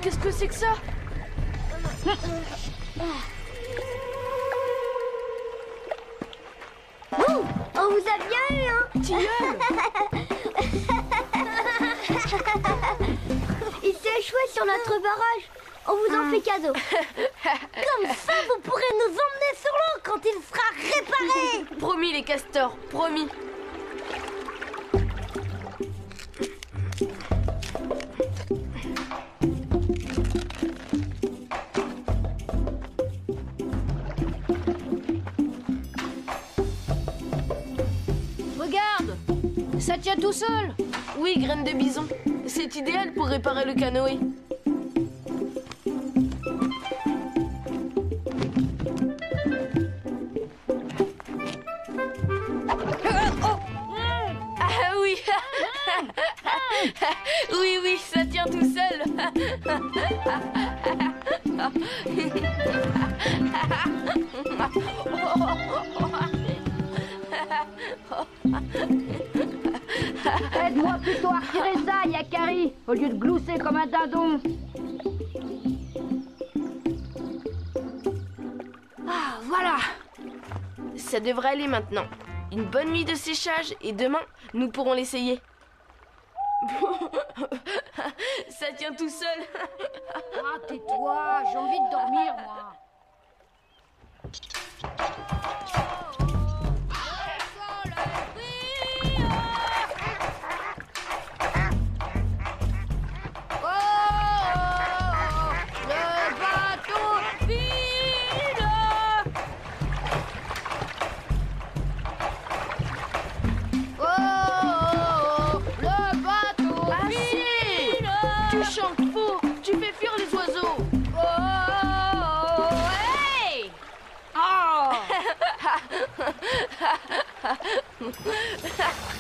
qu'est-ce que c'est que ça? Ouh, on vous a bien eu, hein? Tilleul! Il s'est échoué sur notre barrage. On vous en fait cadeau. Comme ça, vous pourrez nous emmener sur l'eau quand il sera réparé. Promis les castors, promis. Regarde, ça tient tout seul. Oui, graine de bison. C'est idéal pour réparer le canoë. Ah oui. Oui, oui, ça tient tout seul. Aide-moi plutôt à retirer ça, Yakari, au lieu de glousser comme un dindon. Ah, voilà. Ça devrait aller maintenant. Une bonne nuit de séchage et demain, nous pourrons l'essayer. Ça tient tout seul. Ah, tais-toi, j'ai envie de dormir, moi.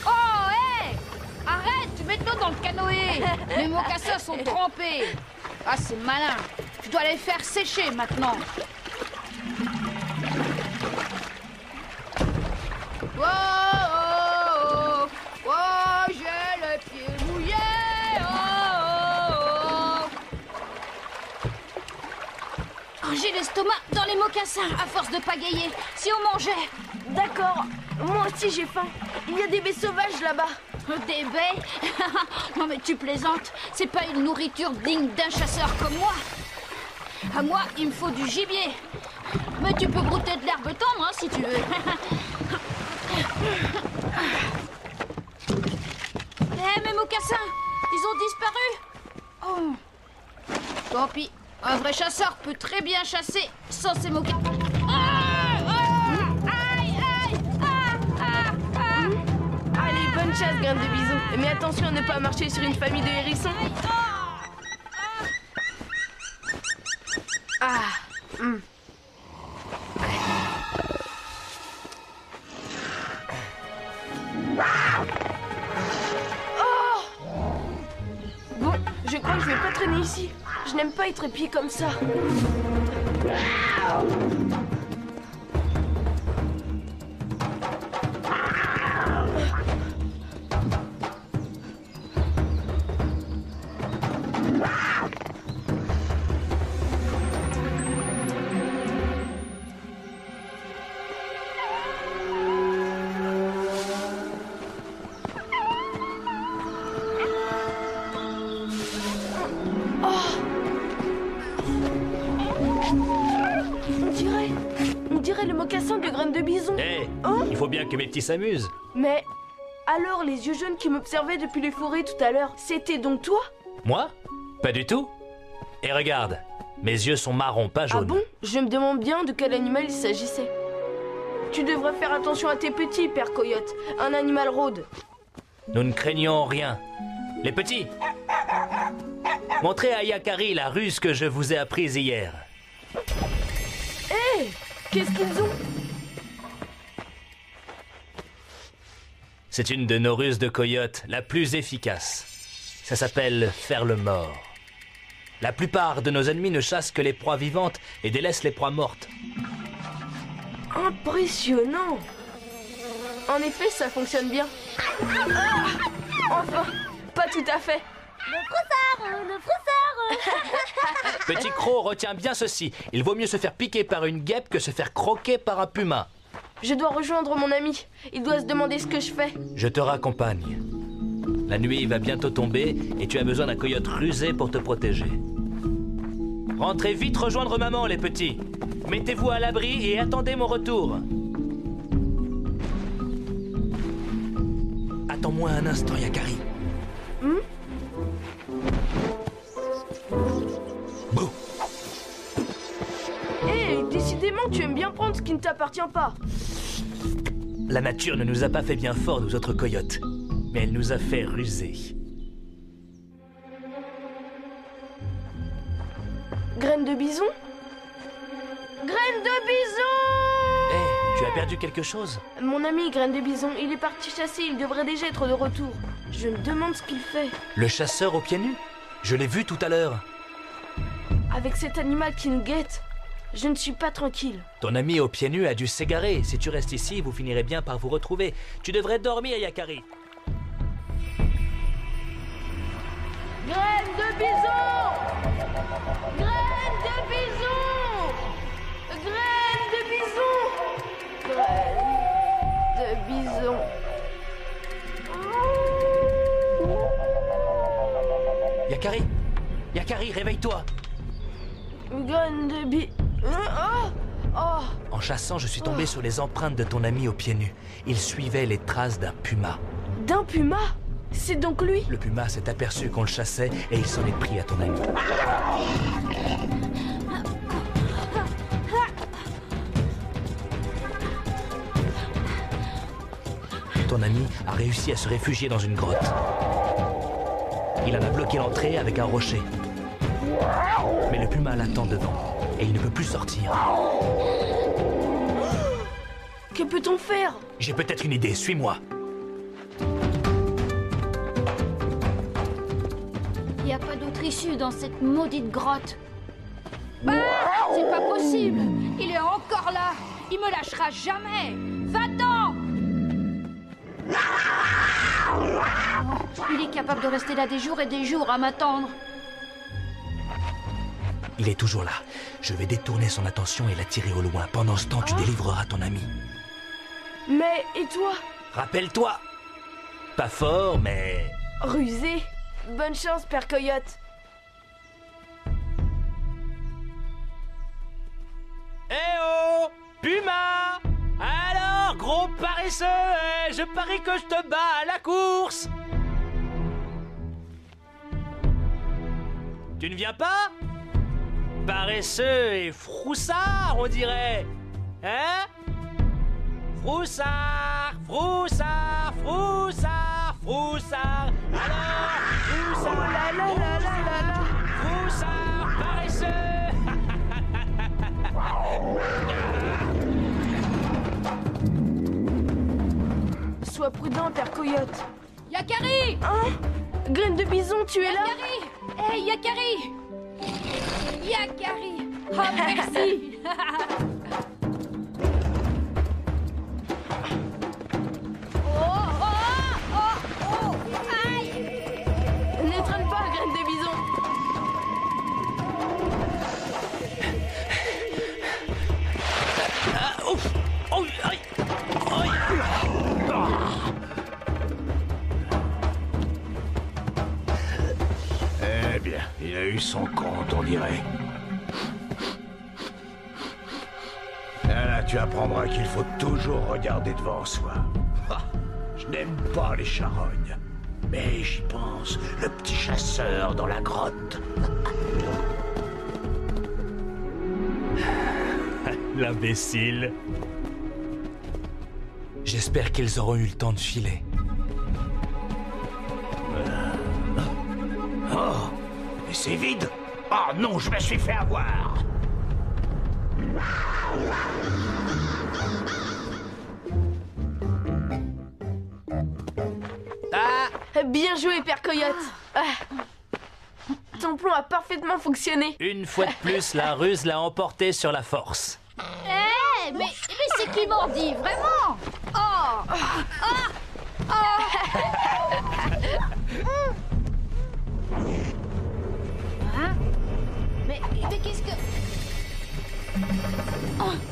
Oh, hé! Arrête, tu mets de l'eau dans le canoë. Mes mocassins sont trempés. Ah, c'est malin. Je dois les faire sécher maintenant. Oh, oh, oh, oh, j'ai le pied mouillé. Oh, oh, oh. J'ai l'estomac dans les mocassins à force de pagayer. Si on mangeait. D'accord, moi aussi j'ai faim. Il y a des baies sauvages là-bas. Des baies? Non mais tu plaisantes. C'est pas une nourriture digne d'un chasseur comme moi. À moi, il me faut du gibier. Mais tu peux brouter de l'herbe tendre, hein, si tu veux. Eh, mes mocassins, ils ont disparu. Oh. Tant pis, un vrai chasseur peut très bien chasser sans ses mocassins. Allez, bonne chasse, graine de bison. Mais attention à ne pas marcher sur une famille de hérissons. Ah. Oh. Bon, je crois que je vais pas traîner ici. Je n'aime pas être épié comme ça. On dirait le mocassin de graine de bison. Hé, Hein? il faut bien que mes petits s'amusent. Mais alors, les yeux jaunes qui m'observaient depuis les forêts tout à l'heure, c'était donc toi? Moi? Pas du tout. Et regarde, mes yeux sont marrons, pas jaunes. Ah bon? Je me demande bien de quel animal il s'agissait. Tu devrais faire attention à tes petits, Père Coyote. Un animal rôde. Nous ne craignons rien. Les petits, montrez à Yakari la ruse que je vous ai apprise hier. Hé! Qu'est-ce qu'ils ont? C'est une de nos ruses de coyote, la plus efficace. Ça s'appelle faire le mort. La plupart de nos ennemis ne chassent que les proies vivantes et délaissent les proies mortes. Impressionnant! En effet, ça fonctionne bien. Ah! Enfin, pas tout à fait. Le froussard, le froussard. Petit croc, retiens bien ceci. Il vaut mieux se faire piquer par une guêpe que se faire croquer par un puma. Je dois rejoindre mon ami. Il doit se demander ce que je fais. Je te raccompagne. La nuit va bientôt tomber et tu as besoin d'un coyote rusé pour te protéger. Rentrez vite rejoindre maman, les petits. Mettez-vous à l'abri et attendez mon retour. Attends-moi un instant, Yakari. Bouh. Hé, décidément, tu aimes bien prendre ce qui ne t'appartient pas. La nature ne nous a pas fait bien fort, nous autres coyotes. Mais elle nous a fait ruser. Graine de bison? Graine de bison! Hé, tu as perdu quelque chose? Mon ami Graine de bison, il est parti chasser, il devrait déjà être de retour. Je me demande ce qu'il fait. Le chasseur aux pieds nus? Je l'ai vu tout à l'heure. Avec cet animal qui nous guette, je ne suis pas tranquille. Ton ami aux pieds nus a dû s'égarer. Si tu restes ici, vous finirez bien par vous retrouver. Tu devrais dormir, Yakari. Graine de bison! Graine de bison! Graine de bison! Graine de bison. Yakari! Yakari, réveille-toi! Graine de bison. Oh! En chassant, je suis tombé sur les empreintes de ton ami aux pieds nus. Il suivait les traces d'un puma. D'un puma? C'est donc lui? Le puma s'est aperçu qu'on le chassait et il s'en est pris à ton ami. Ton ami a réussi à se réfugier dans une grotte. Il en a bloqué l'entrée avec un rocher. Mais le puma l'attend devant et il ne peut plus sortir. Que peut-on faire? J'ai peut-être une idée, suis-moi. Il n'y a pas d'autre issue dans cette maudite grotte. Bah, c'est pas possible. Il est encore là. Il me lâchera jamais. Va-t'en. Il est capable de rester là des jours et des jours à m'attendre. Il est toujours là. Je vais détourner son attention et l'attirer au loin. Pendant ce temps, tu délivreras ton ami. Mais, et toi? Rappelle-toi. Pas fort, mais... Rusé. Bonne chance, Père Coyote. Eh oh! Puma! Alors, gros paresseux, je parie que je te bats à la course! Tu ne viens pas? Paresseux et froussard, on dirait. Hein? Froussard, froussard, froussard, froussard. Alors, froussard, Oh là là là là là là. froussard, paresseux. Sois prudent, Père Coyote. Yakari! Hein? Graine de bison, tu es là? Yakari! Hey, Yakari! Yakari! Oh, merci! Aïe! Ne traîne pas, Graine de bison. Ah, ouf! Oh, aïe! Aïe! Eh bien, il a eu son compte, on dirait. Là, tu apprendras qu'il faut toujours regarder devant soi. Ah, je n'aime pas les charognes. Mais j'y pense, le petit chasseur dans la grotte. L'imbécile. J'espère qu'ils auront eu le temps de filer. Oh, mais c'est vide. Oh non, je me suis fait avoir. Ah! Bien joué, Père Coyote. Ah. Ton plan a parfaitement fonctionné. Une fois de plus, la ruse l'a emporté sur la force. Hey, mais c'est qui mordit, vraiment? Oh! Hein? Oh.